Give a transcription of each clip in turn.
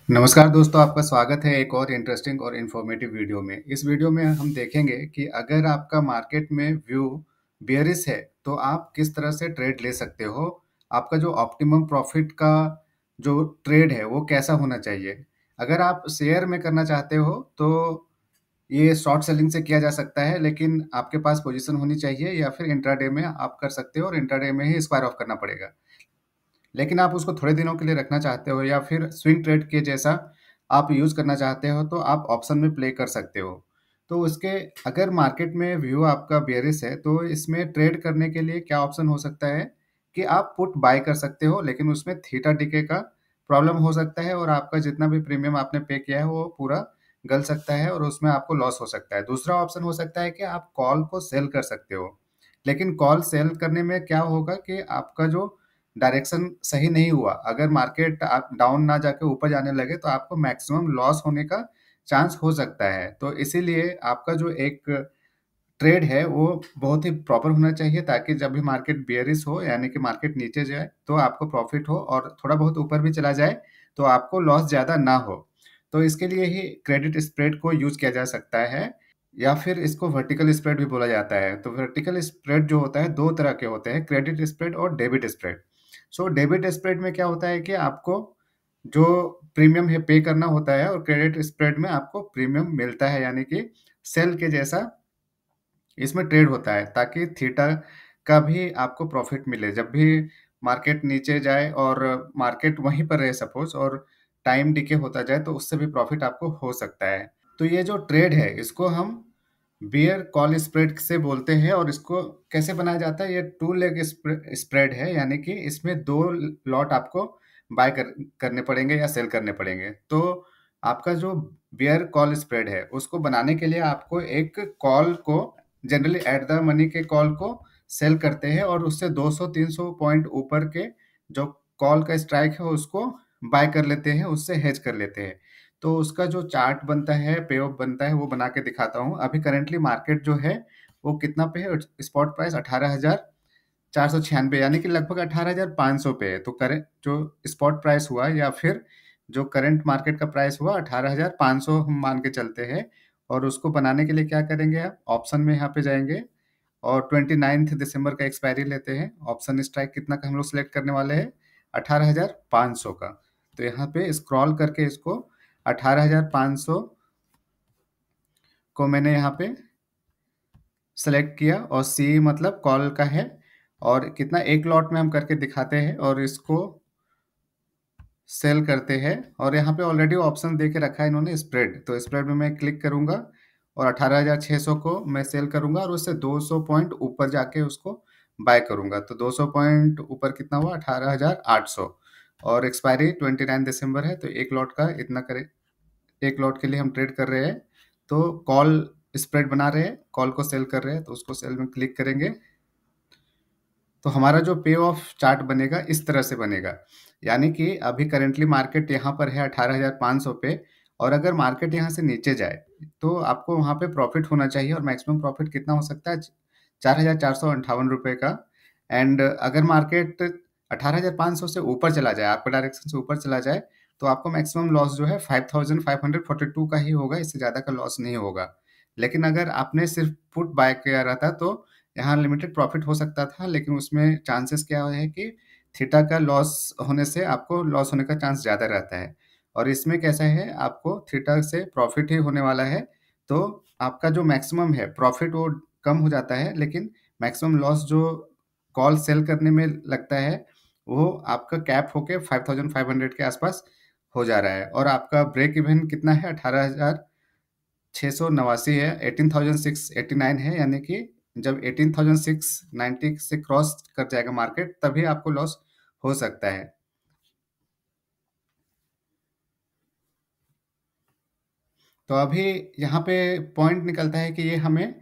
नमस्कार दोस्तों, आपका स्वागत है एक और इंटरेस्टिंग और इन्फॉर्मेटिव वीडियो में। इस वीडियो में हम देखेंगे कि अगर आपका मार्केट में व्यू बेयरिश है, तो आप किस तरह से ट्रेड ले सकते हो। आपका जो ऑप्टिमम प्रॉफिट का जो ट्रेड है, वो कैसा होना चाहिए। अगर आप शेयर में करना चाहते हो, तो ये शॉर्ट सेलिंग से किया जा सकता है, लेकिन आपके पास पोजीशन होनी चाहिए, या फिर इंट्राडे में आप कर सकते हो और इंट्राडे में ही स्क्वायर ऑफ करना पड़ेगा। लेकिन आप उसको थोड़े दिनों के लिए रखना चाहते हो, या फिर स्विंग ट्रेड के जैसा आप यूज़ करना चाहते हो, तो आप ऑप्शन में प्ले कर सकते हो। तो उसके अगर मार्केट में व्यू आपका बेयरिश है, तो इसमें ट्रेड करने के लिए क्या ऑप्शन हो सकता है कि आप पुट बाय कर सकते हो, लेकिन उसमें थीटा डिके का प्रॉब्लम हो सकता है और आपका जितना भी प्रीमियम आपने पे किया है वो पूरा गल सकता है और उसमें आपको लॉस हो सकता है। दूसरा ऑप्शन हो सकता है कि आप कॉल को सेल कर सकते हो, लेकिन कॉल सेल करने में क्या होगा कि आपका जो डायरेक्शन सही नहीं हुआ, अगर मार्केट आप डाउन ना जाके ऊपर जाने लगे, तो आपको मैक्सिमम लॉस होने का चांस हो सकता है। तो इसीलिए आपका जो एक ट्रेड है वो बहुत ही प्रॉपर होना चाहिए, ताकि जब भी मार्केट बेयरिश हो, यानी कि मार्केट नीचे जाए, तो आपको प्रॉफिट हो, और थोड़ा बहुत ऊपर भी चला जाए तो आपको लॉस ज़्यादा ना हो। तो इसके लिए ही क्रेडिट स्प्रेड को यूज़ किया जा सकता है, या फिर इसको वर्टिकल स्प्रेड भी बोला जाता है। तो वर्टिकल स्प्रेड जो होता है, दो तरह के होते हैं, क्रेडिट स्प्रेड और debit spread. So debit spread में क्या होता है कि आपको जो प्रीमियम है पे करना होता है, और क्रेडिट स्प्रेड में आपको प्रीमियम मिलता है, यानी कि सेल के जैसा इसमें ट्रेड होता है, ताकि थीटा का भी आपको प्रॉफिट मिले। जब भी मार्केट नीचे जाए और मार्केट वहीं पर रहे सपोज, और टाइम डिके होता जाए, तो उससे भी प्रॉफिट आपको हो सकता है। तो ये जो ट्रेड है, इसको हम बियर कॉल स्प्रेड से बोलते हैं। और इसको कैसे बनाया जाता है, ये टू लेग स्प्रेड है, यानी कि इसमें दो लॉट आपको बाय करने पड़ेंगे या सेल करने पड़ेंगे। तो आपका जो बियर कॉल स्प्रेड है, उसको बनाने के लिए आपको एक कॉल को जनरली एट द मनी के कॉल को सेल करते हैं, और उससे 200-300 पॉइंट ऊपर के जो कॉल का स्ट्राइक है उसको बाय कर लेते हैं, उससे हेज कर लेते हैं। तो उसका जो चार्ट बनता है, पे ऑफ बनता है, वो बना के दिखाता हूँ। अभी करंटली मार्केट जो है वो कितना पे है, स्पॉट प्राइस 18,496, यानी कि लगभग 18,500 पे है। तो करेंट जो स्पॉट प्राइस हुआ, या फिर जो करंट मार्केट का प्राइस हुआ, 18,500 हम मान के चलते हैं। और उसको बनाने के लिए क्या करेंगे, आप ऑप्शन में यहाँ पे जाएंगे और 29 दिसंबर का एक्सपायरी लेते हैं। ऑप्शन स्ट्राइक कितना का हम लोग सेलेक्ट करने वाले हैं, 18,500 का। तो यहाँ पे स्क्रॉल करके इसको 18,500 को मैंने यहाँ पे सेलेक्ट किया, और सी मतलब कॉल का है, और कितना एक लॉट में हम करके दिखाते हैं, और इसको सेल करते हैं। और यहाँ पे ऑलरेडी ऑप्शन दे के रखा है इन्होंने, स्प्रेड। तो स्प्रेड में मैं क्लिक करूंगा और 18,600 को मैं सेल करूंगा, और उससे 200 पॉइंट ऊपर जाके उसको बाय करूंगा। तो 200 पॉइंट ऊपर कितना हुआ, 18,800। और एक्सपायरी 29 दिसंबर है, तो एक लॉट का इतना करे, एक लॉट के लिए हम ट्रेड कर रहे हैं। तो कॉल स्प्रेड बना रहे हैं, कॉल को सेल कर रहे हैं, तो उसको सेल में क्लिक करेंगे। तो हमारा जो पे ऑफ चार्ट बनेगा इस तरह से बनेगा, यानी कि अभी करेंटली मार्केट यहाँ पर है 18,500 पे, और अगर मार्केट यहाँ से नीचे जाए, तो आपको वहाँ पे प्रॉफिट होना चाहिए। और मैक्सिमम प्रॉफिट कितना हो सकता है, 4,458 रुपये का। एंड अगर मार्केट 18,500 से ऊपर चला जाए, आपका डायरेक्शन से ऊपर चला जाए, तो आपको मैक्सिमम लॉस जो है 5,542 का ही होगा, इससे ज़्यादा का लॉस नहीं होगा। लेकिन अगर आपने सिर्फ पुट बाय किया रहता, तो यहाँ लिमिटेड प्रॉफिट हो सकता था, लेकिन उसमें चांसेस क्या है कि थीटा का लॉस होने से आपको लॉस होने का चांस ज़्यादा रहता है। और इसमें कैसा है, आपको थीटा से प्रॉफिट ही होने वाला है। तो आपका जो मैक्सिमम है प्रॉफिट, वो कम हो जाता है, लेकिन मैक्सिमम लॉस जो कॉल सेल करने में लगता है, वो आपका कैप होके 5,500 के आसपास हो जा रहा है। और आपका ब्रेक इवन कितना है, 18,689 है, 18,689 है, यानी कि जब 18,690 से क्रॉस कर जाएगा मार्केट, तभी आपको लॉस हो सकता है। तो अभी यहाँ पे पॉइंट निकलता है कि ये हमें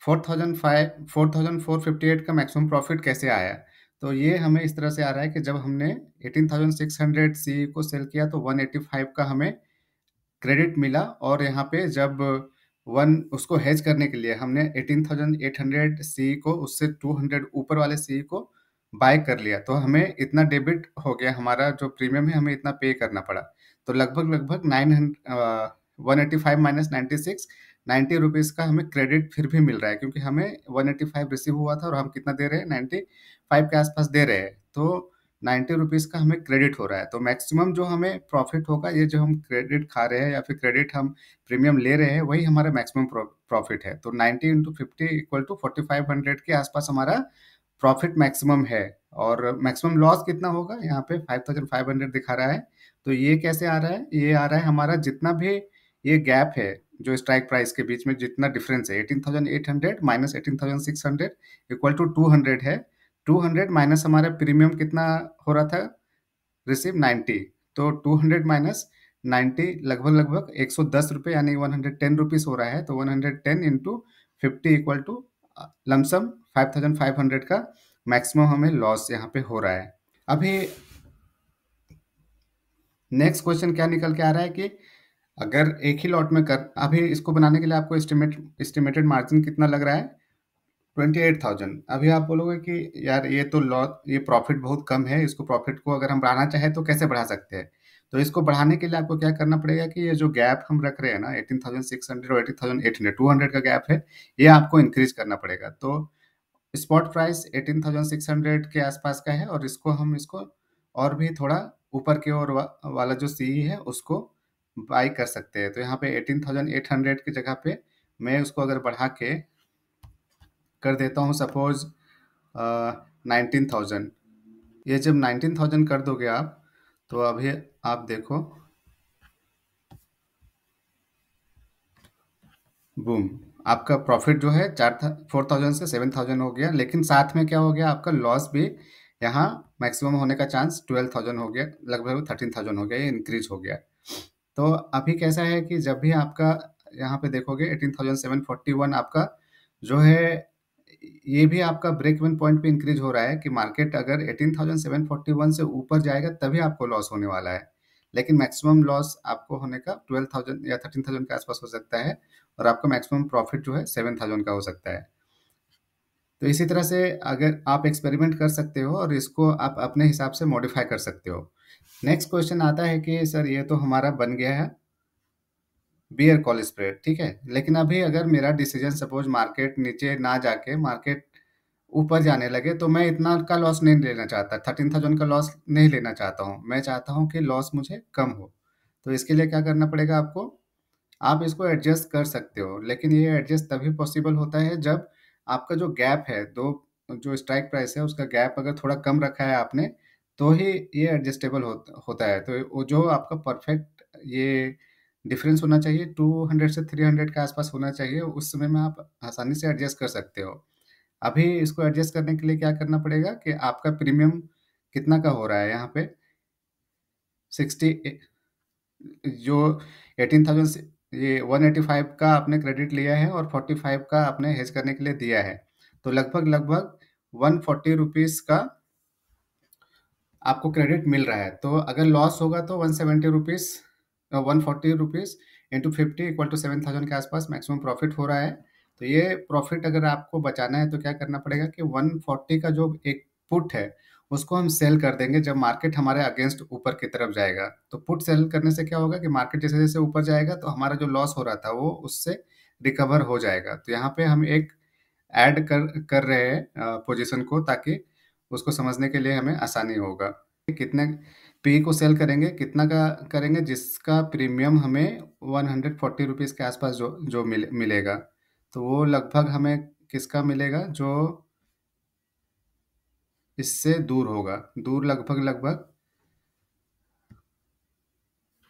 4,458 का मैक्सिमम प्रॉफिट कैसे आया। तो ये हमें इस तरह से आ रहा है कि जब हमने 18,600 सी को सेल किया, तो 185 का हमें क्रेडिट मिला। और यहाँ पे जब वन उसको हेज करने के लिए हमने 18,800 सी को उससे 200 ऊपर वाले सी को बाय कर लिया, तो हमें इतना डेबिट हो गया, हमारा जो प्रीमियम है हमें इतना पे करना पड़ा। तो लगभग लगभग 185 माइनस 96, 90 रुपीज़ का हमें क्रेडिट फिर भी मिल रहा है, क्योंकि हमें 185 रिसीव हुआ था और हम कितना दे रहे हैं, 95 के आसपास दे रहे हैं। तो 90 रुपीज़ का हमें क्रेडिट हो रहा है। तो मैक्सिमम जो हमें प्रॉफिट होगा, ये जो हम क्रेडिट खा रहे हैं या फिर क्रेडिट हम प्रीमियम ले रहे हैं, वही हमारा मैक्सिमम प्रॉफिट है। तो 90 इंटू 50 इक्वल टू 4500 के आसपास हमारा प्रॉफिट मैक्सिमम है। और मैक्सिमम लॉस कितना होगा, यहाँ पे 5500 दिखा रहा है। तो ये कैसे आ रहा है, ये आ रहा है हमारा जितना भी ये गैप है, जो स्ट्राइक प्राइस के बीच में जितना डिफरेंस है, 18,800 माइनस 18,600 इक्वल टू 200 है। 200 माइनस हमारा प्रीमियम कितना हो रहा था, रिसीव 90। तो 200 माइनस 90 लगभग लगभग 110 रुपये, यानी 110 रुपीज़ हो रहा है। तो 110 इंटू 50 इक्वल टू लमसम 5500 का मैक्सिमम हमें लॉस यहाँ पे हो रहा है। अभी नेक्स्ट क्वेश्चन क्या निकल के आ रहा है कि अगर एक ही लॉट में कर, अभी इसको बनाने के लिए आपको एस्टिमेटेड मार्जिन कितना लग रहा है, 28,000। अभी आप बोलोगे कि यार ये तो लॉस, ये प्रॉफिट बहुत कम है, इसको प्रॉफिट को अगर हम बढ़ाना चाहें तो कैसे बढ़ा सकते हैं। तो इसको बढ़ाने के लिए आपको क्या करना पड़ेगा कि ये जो गैप हम रख रहे हैं ना, 18,600 और 18,800, 200 का गैप है, ये आपको इंक्रीज करना पड़ेगा। तो स्पॉट प्राइस 18,600 के आसपास का है, और इसको और भी थोड़ा ऊपर की ओर वाला जो सीई है उसको बाई कर सकते हैं। तो यहाँ पे 18,800 की जगह पे मैं उसको अगर बढ़ा के कर देता हूँ सपोज 19,000। ये जब 19,000 कर दोगे आप, तो अभी आप देखो, बूम, आपका प्रॉफिट जो है 4,000 से 7,000 हो गया। लेकिन साथ में क्या हो गया, आपका लॉस भी यहाँ मैक्सिमम होने का चांस 12,000 हो गया, लगभग 13,000 हो गया, ये इंक्रीज हो गया। तो अभी कैसा है कि जब भी आपका यहाँ पे देखोगे 18,741 आपका जो है, ये भी आपका ब्रेक इवन पॉइंट पे इंक्रीज हो रहा है कि मार्केट अगर 18,741 से ऊपर जाएगा तभी आपको लॉस होने वाला है। लेकिन मैक्सिमम लॉस आपको होने का 12,000 या 13,000 के आसपास हो सकता है, और आपका मैक्सिमम प्रॉफिट जो है 7,000 का हो सकता है। तो इसी तरह से अगर आप एक्सपेरिमेंट कर सकते हो और इसको आप अपने हिसाब से मॉडिफाई कर सकते हो। नेक्स्ट क्वेश्चन आता है कि सर ये तो हमारा बन गया है बियर कॉल स्प्रेड, ठीक है। लेकिन अभी अगर मेरा डिसीजन सपोज मार्केट नीचे ना जाके मार्केट ऊपर जाने लगे, तो मैं इतना का लॉस नहीं लेना चाहता, 13,000 का लॉस नहीं लेना चाहता हूँ। मैं चाहता हूँ कि लॉस मुझे कम हो। तो इसके लिए क्या करना पड़ेगा आपको, आप इसको एडजस्ट कर सकते हो, लेकिन ये एडजस्ट तभी पॉसिबल होता है जब आपका जो गैप है, दो जो स्ट्राइक प्राइस है उसका गैप अगर थोड़ा कम रखा है आपने, तो ही ये एडजस्टेबल होता है। तो वो जो आपका परफेक्ट ये डिफरेंस होना चाहिए, 200 से 300 के आसपास होना चाहिए, उस समय में आप आसानी से एडजस्ट कर सकते हो। अभी इसको एडजस्ट करने के लिए क्या करना पड़ेगा कि आपका प्रीमियम कितना का हो रहा है यहाँ पे, 60, जो 18,000 से ये 185 का आपने क्रेडिट लिया है और 45 का आपने हेज करने के लिए दिया है। तो लगभग लगभग 140 रुपीज़ का आपको क्रेडिट मिल रहा है। तो अगर लॉस होगा तो 170 rupees, 140 rupees into 50 equal to 7,000 के आसपास मैक्सिमम प्रॉफिट हो रहा है। तो ये प्रॉफिट अगर आपको बचाना है तो क्या करना पड़ेगा कि 140 का जो एक पुट है उसको हम सेल कर देंगे जब मार्केट हमारे अगेंस्ट ऊपर की तरफ जाएगा। तो पुट सेल करने से क्या होगा कि मार्केट जैसे जैसे ऊपर जाएगा तो हमारा जो लॉस हो रहा था वो उससे रिकवर हो जाएगा। तो यहाँ पे हम एक ऐड कर कर रहे हैं पोजीशन को, ताकि उसको समझने के लिए हमें आसानी होगा। कितने पी को सेल करेंगे, कितना का करेंगे, जिसका प्रीमियम हमें 140 रुपीज़ के आसपास जो जो मिलेगा। तो वो लगभग हमें किसका मिलेगा, जो इससे दूर होगा, दूर लगभग लगभग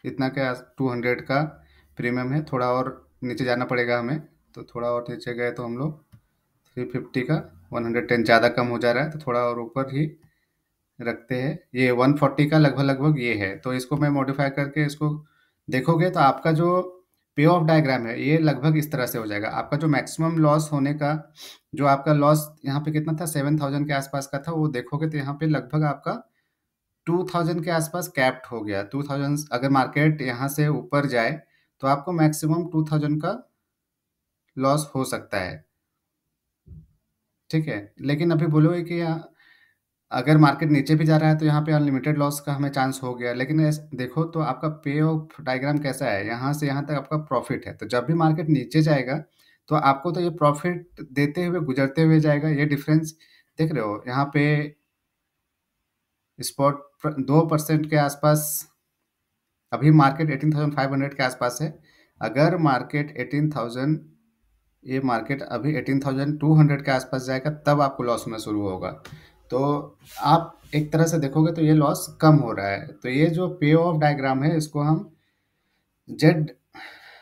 इतना का 200 का प्रीमियम है। थोड़ा और नीचे जाना पड़ेगा हमें, तो थोड़ा और नीचे गए तो हम लोग 350 का 110 ज़्यादा कम हो जा रहा है, तो थोड़ा और ऊपर ही रखते हैं। ये 140 का लगभग लगभग ये है। तो इसको मैं मॉडिफाई करके इसको देखोगे तो आपका जो पे ऑफ डायग्राम है ये लगभग इस तरह से हो जाएगा। आपका जो मैक्सिमम लॉस होने का, जो आपका लॉस यहाँ पे कितना था, 7,000 के आसपास का था, वो देखोगे तो यहाँ पे लगभग आपका 2,000 के आसपास कैप्ड हो गया। 2,000 अगर मार्केट यहाँ से ऊपर जाए तो आपको मैक्सिमम 2,000 का लॉस हो सकता है, ठीक है। लेकिन अभी बोलोगे कि अगर मार्केट नीचे भी जा रहा है तो यहाँ पे अनलिमिटेड लॉस का हमें चांस हो गया, लेकिन देखो तो आपका पे ऑफ डायग्राम कैसा है, यहाँ से यहाँ तक आपका प्रॉफिट है। तो जब भी मार्केट नीचे जाएगा तो आपको तो ये प्रॉफिट देते हुए गुजरते हुए जाएगा। ये डिफरेंस देख रहे हो यहाँ पे, स्पॉट 2% के आसपास, अभी मार्केट 18,500 के आसपास है। अगर मार्केट 18,000, ये मार्केट अभी 18,200 के आसपास जाएगा तब आपको लॉस होना शुरू होगा। तो आप एक तरह से देखोगे तो ये लॉस कम हो रहा है। तो ये जो पे ऑफ डायग्राम है इसको हम जेड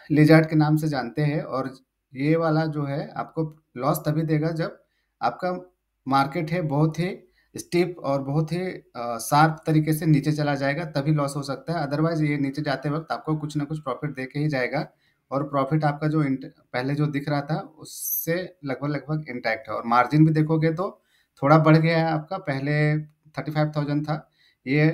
लिजार्ड के नाम से जानते हैं, और ये वाला जो है आपको लॉस तभी देगा जब आपका मार्केट है बहुत ही स्टीप और बहुत ही शार्प तरीके से नीचे चला जाएगा, तभी लॉस हो सकता है। अदरवाइज ये नीचे जाते वक्त आपको कुछ ना कुछ प्रॉफिट दे के ही जाएगा, और प्रॉफिट आपका जो पहले जो दिख रहा था उससे लगभग लगभग इंटैक्ट है। और मार्जिन भी देखोगे तो थोड़ा बढ़ गया है आपका, पहले 35,000 था, ये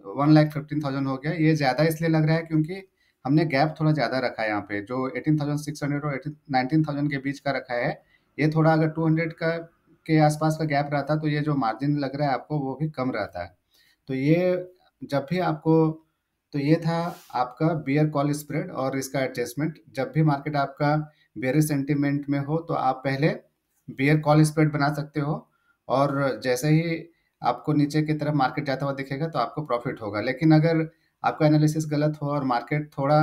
1,15,000 हो गया। ये ज़्यादा इसलिए लग रहा है क्योंकि हमने गैप थोड़ा ज़्यादा रखा है यहाँ पे, जो 18,600 और 19,000 के बीच का रखा है। ये थोड़ा अगर 200 का के आसपास का गैप रहता तो ये जो मार्जिन लग रहा है आपको वो भी कम रहता है। तो ये जब भी आपको, तो ये था आपका बियर कॉल स्प्रेड और इसका एडजस्टमेंट। जब भी मार्केट आपका बेयरिश सेंटीमेंट में हो तो आप पहले बियर कॉल स्प्रेड बना सकते हो, और जैसे ही आपको नीचे की तरफ मार्केट जाता हुआ दिखेगा तो आपको प्रॉफिट होगा। लेकिन अगर आपका एनालिसिस गलत हो और मार्केट थोड़ा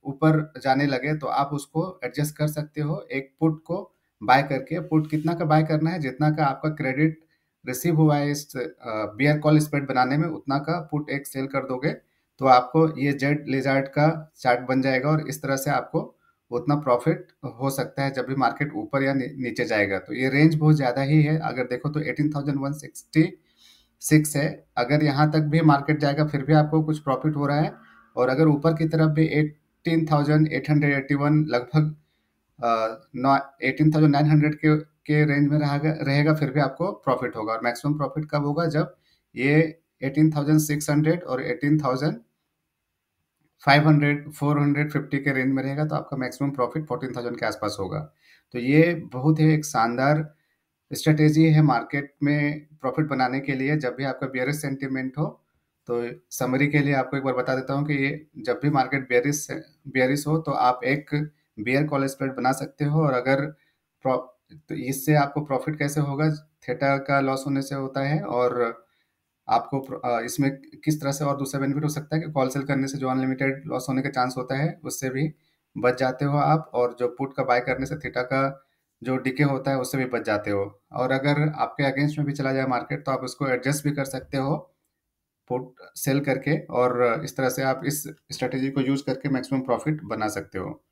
ऊपर जाने लगे तो आप उसको एडजस्ट कर सकते हो एक पुट को बाय करके। पुट कितना का बाय करना है, जितना का आपका क्रेडिट रिसीव हुआ है इस बियर कॉल स्प्रेड बनाने में, उतना का पुट एक सेल कर दोगे तो आपको ये जेड लिजार्ड का चार्ट बन जाएगा, और इस तरह से आपको उतना प्रॉफिट हो सकता है जब भी मार्केट ऊपर या नीचे जाएगा। तो ये रेंज बहुत ज़्यादा ही है, अगर देखो तो 18,166 है। अगर यहाँ तक भी मार्केट जाएगा फिर भी आपको कुछ प्रॉफिट हो रहा है, और अगर ऊपर की तरफ भी 18,881 लगभग 18,900 के रेंज में रहेगा रहेगा फिर भी आपको प्रॉफिट होगा। और मैक्सिमम प्रॉफिट कब होगा, जब ये 18,600 और 18,500 450 के रेंज में रहेगा तो आपका मैक्सिमम प्रॉफिट 14,000 के आसपास होगा। तो ये बहुत ही एक शानदार स्ट्रेटेजी है मार्केट में प्रॉफिट बनाने के लिए जब भी आपका बियरिश सेंटीमेंट हो। तो समरी के लिए आपको एक बार बता देता हूँ कि ये जब भी मार्केट बियरिश हो तो आप एक बियर कॉल स्प्रेड बना सकते हो, और अगर तो इससे आपको प्रॉफिट कैसे होगा, थीटा का लॉस होने से होता है। और आपको इसमें किस तरह से और दूसरा बेनिफिट हो सकता है कि कॉल सेल करने से जो अनलिमिटेड लॉस होने का चांस होता है उससे भी बच जाते हो आप, और जो पुट का बाय करने से थीटा का जो डिके होता है उससे भी बच जाते हो। और अगर आपके अगेंस्ट में भी चला जाए मार्केट तो आप उसको एडजस्ट भी कर सकते हो पुट सेल करके, और इस तरह से आप इस स्ट्रेटेजी को यूज करके मैक्सिमम प्रॉफिट बना सकते हो।